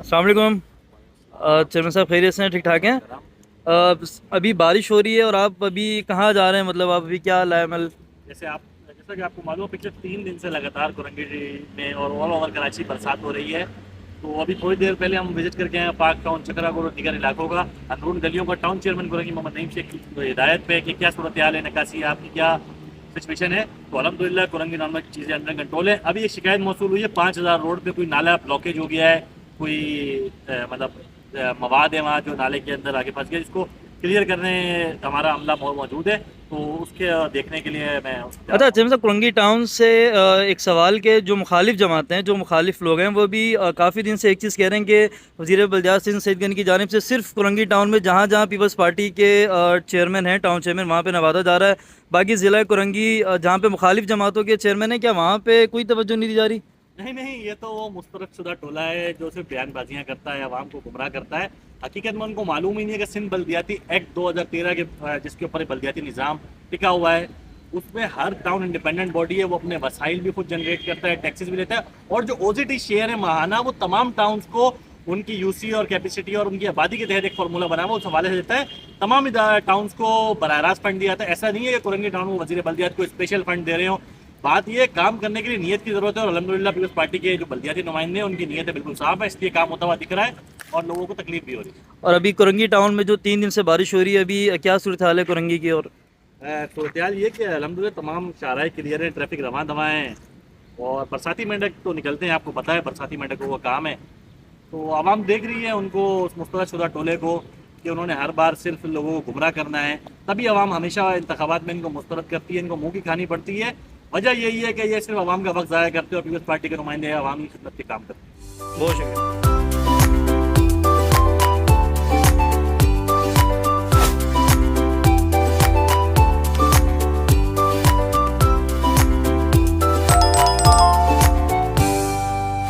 अस्सलाम वालेकुम। चेयरमैन साहब खैरियत से हैं? ठीक ठाक हैं? अभी बारिश हो रही है और आप अभी कहाँ जा रहे हैं? मतलब आप अभी क्या लाएमल? जैसा कि आपको मालूम है, पिछले 3 दिन से लगातार कुरंगी में और ऑल ओवर कराची बरसात हो रही है। तो अभी थोड़ी देर पहले हम विजिट करके आए हैं पार्क टाउन, चकरा और दीगर इलाकों का, अंदरून गलियों का। टाउन चेयरमैन कुरंगी मोहम्मद नईम शेख की हिदायत पे कि क्या सूरत हाल है, नकासी है, आपकी क्या सिचुएशन है। तो अलहमदिल्ला कुरंगी टाउन में चीज़ें अंडर कंट्रोल है। अभी एक शिकायत मौसूल हुई है, 5000 रोड पे कोई नाला ब्लॉकेज हो गया है, कोई मवाद है वहाँ जो नाले के अंदर आगे फंस गया, जिसको क्लियर करने हमारा अमला मौजूद है। तो उसके देखने के लिए मैं जा अच्छा रहा हूँ। चेयरमैन साहब, कुरंगी टाउन से एक सवाल के जो मुखालिफ जमातें हैं, जो मुखालिफ लोग हैं, वो भी काफ़ी दिन से एक चीज़ कह रहे हैं कि वज़ीर बलदियात सिंह सईद गनी की जानिब से सिर्फ कुरंगी टाउन में जहाँ जहाँ पीपल्स पार्टी के चेयरमैन हैं, टाउन चेयरमैन, वहाँ पे नवाजा जा रहा है। बाकी ज़िला कुरंगी जहाँ पे मुखालिफ जमातों के चेयरमैन हैं, क्या वहाँ पे कोई तवज्जो नहीं दी जा रही? नहीं नहीं, ये तो वो मुस्तरद टोला है जो सिर्फ बयानबाजियां करता है, आवाम को गुमराह करता है। हकीकत में उनको मालूम ही नहीं है कि सिंध बल्दियाती एक्ट 2013 के जिसके ऊपर बल्दियाती निज़ाम टिका हुआ है, उसमें हर टाउन इंडिपेंडेंट बॉडी है, वो अपने वसाइल भी खुद जनरेट करता है, टैक्सेस भी लेता है। और जो ओजीटी शेयर है माहाना, वो तमाम टाउन्स को उनकी यूसी और कैपेसिटी और उनकी आबादी के तहत एक फार्मूला बना हुआ उस हवाले से देता है। तमाम टाउन्स को बराह रास्त फंड दिया जाता है। ऐसा नहीं है कि कुरंगी टाउन में वजीर बल्दियात को स्पेशल फंड दे रहे हो। बात ये काम करने के लिए नीयत की जरूरत है, और अलहमदिल्ला पीपल्स पार्टी के जो बल्दियाती नुमाइंदे हैं उनकी नीयत बिल्कुल साफ है, इसलिए काम होता हुआ दिख रहा है और लोगों को तकलीफ भी हो रही है। और अभी कुरंगी टाउन में जो 3 दिन से बारिश हो रही है, अभी क्या सूरत हाल है कुरंगी की? और सूरत हाल ये कि अलहमदिल्ला तमाम शाहराह क्लियर है, ट्रैफिक रवां दवा है। और बरसाती मेंढक तो निकलते हैं, आपको पता है बरसाती मेंढकों का काम है। तो आवाम देख रही है उनको, उस मुस्तरद शुदा टोले को, कि उन्होंने हर बार सिर्फ लोगों को गुमराह करना है। तभी आवाम हमेशा इंतखाबात में इनको मुस्तरद करती है, इनको मुंह की खानी पड़ती है। वजह यही है कि ये सिर्फ आवाम का वक्त ज़ाया करते हैं और पीपल्स पार्टी के नुमाइंदे आवामी खिदमत के काम करते हैं। बहुत शुक्रिया।